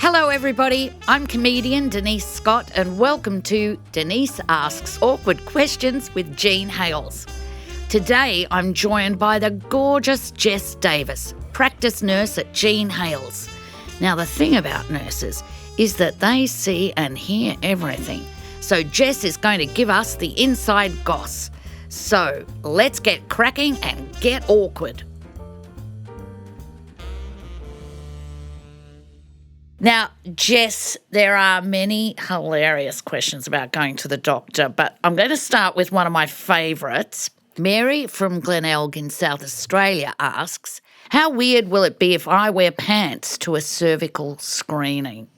Hello everybody, I'm comedian Denise Scott and welcome to Denise Asks Awkward Questions with Jean Hales. Today I'm joined by the gorgeous Jess Davis, practice nurse at Jean Hales. Now the thing about nurses is that they see and hear everything. So Jess is going to give us the inside goss. So let's get cracking and get awkward. Now, Jess, there are many hilarious questions about going to the doctor, but I'm going to start with one of my favourites. Mary from Glenelg in South Australia asks, how weird will it be if I wear pants to a cervical screening?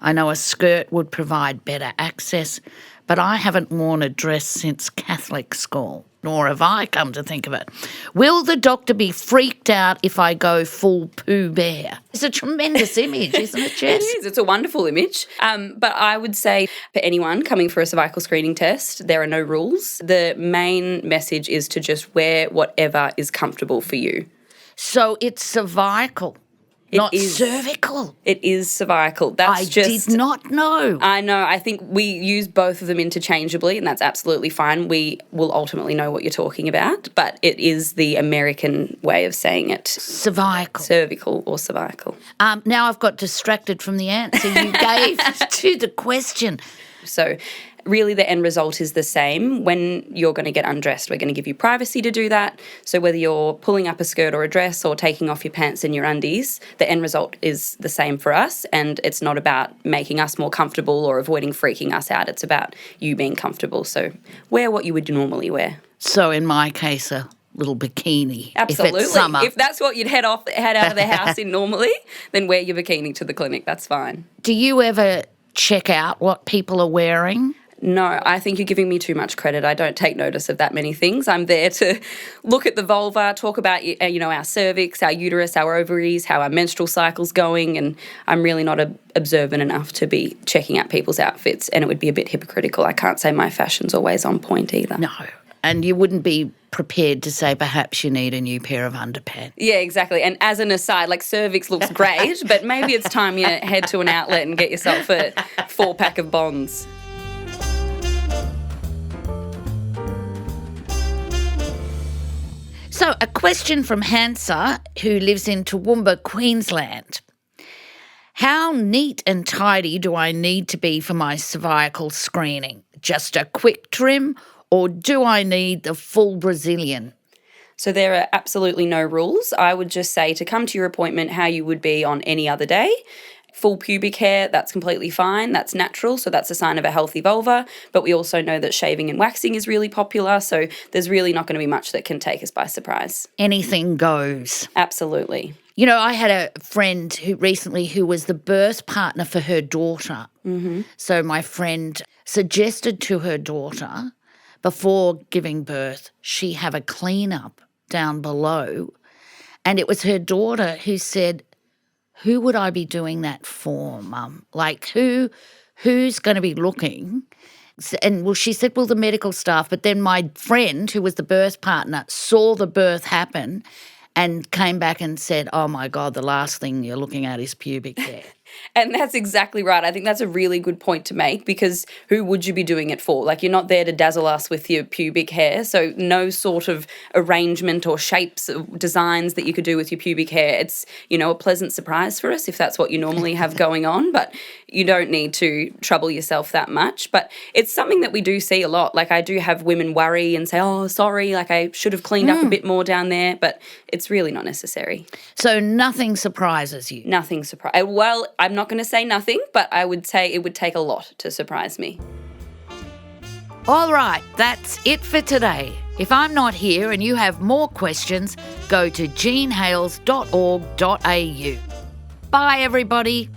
I know a skirt would provide better access, but I haven't worn a dress since Catholic school, nor have I, come to think of it. Will the doctor be freaked out if I go full Pooh Bear? It's a tremendous image, isn't it, Jess? It is. It's a wonderful image. But I would say for anyone coming for a cervical screening test, there are no rules. The main message is to just wear whatever is comfortable for you. So it's cervical. Not cervical. It is cervical. I did not know. I know. I think we use both of them interchangeably, and that's absolutely fine. We will ultimately know what you're talking about, but it is the American way of saying it. Cervical. Cervical or cervical. Now I've got distracted from the answer you gave to the question. So really the end result is the same. When you're going to get undressed, we're going to give you privacy to do that. So whether you're pulling up a skirt or a dress or taking off your pants and your undies, the end result is the same for us, and it's not about making us more comfortable or avoiding freaking us out. It's about you being comfortable. So wear what you would normally wear. So in my case, a little bikini. Absolutely. If it's summer. If that's what you'd head out of the house in normally, then wear your bikini to the clinic. That's fine. Do you ever check out what people are wearing? No, I think you're giving me too much credit. I don't take notice of that many things. I'm there to look at the vulva, talk about our cervix, our uterus, our ovaries, how our menstrual cycle's going, and I'm really not observant enough to be checking out people's outfits, and it would be a bit hypocritical. I can't say my fashion's always on point either. No, and you wouldn't be prepared to say perhaps you need a new pair of underpants. Yeah, exactly. And as an aside, cervix looks great, but maybe it's time you head to an outlet and get yourself a 4-pack of Bonds. So a question from Hansa, who lives in Toowoomba, Queensland. How neat and tidy do I need to be for my cervical screening? Just a quick trim, or do I need the full Brazilian? So there are absolutely no rules. I would just say to come to your appointment how you would be on any other day. Full pubic hair, that's completely fine. That's natural, so that's a sign of a healthy vulva. But we also know that shaving and waxing is really popular, so there's really not going to be much that can take us by surprise. Anything goes. Absolutely. You know, I had a friend who was the birth partner for her daughter. Mm-hmm. So my friend suggested to her daughter, before giving birth, she have a clean-up down below. And it was her daughter who said, who would I be doing that for, Mum? Who's going to be looking? And, she said, the medical staff. But then my friend, who was the birth partner, saw the birth happen and came back and said, oh, my God, the last thing you're looking at is pubic hair. And that's exactly right. I think that's a really good point to make, because who would you be doing it for? You're not there to dazzle us with your pubic hair, so no sort of arrangement or shapes or designs that you could do with your pubic hair. It's, a pleasant surprise for us if that's what you normally have going on, but you don't need to trouble yourself that much. But it's something that we do see a lot. I do have women worry and say, oh, sorry, I should have cleaned up a bit more down there, but it's really not necessary. So nothing surprises you? Nothing surprises. Well, I'm not going to say nothing, but I would say it would take a lot to surprise me. All right, that's it for today. If I'm not here and you have more questions, go to jeanhales.org.au. Bye, everybody.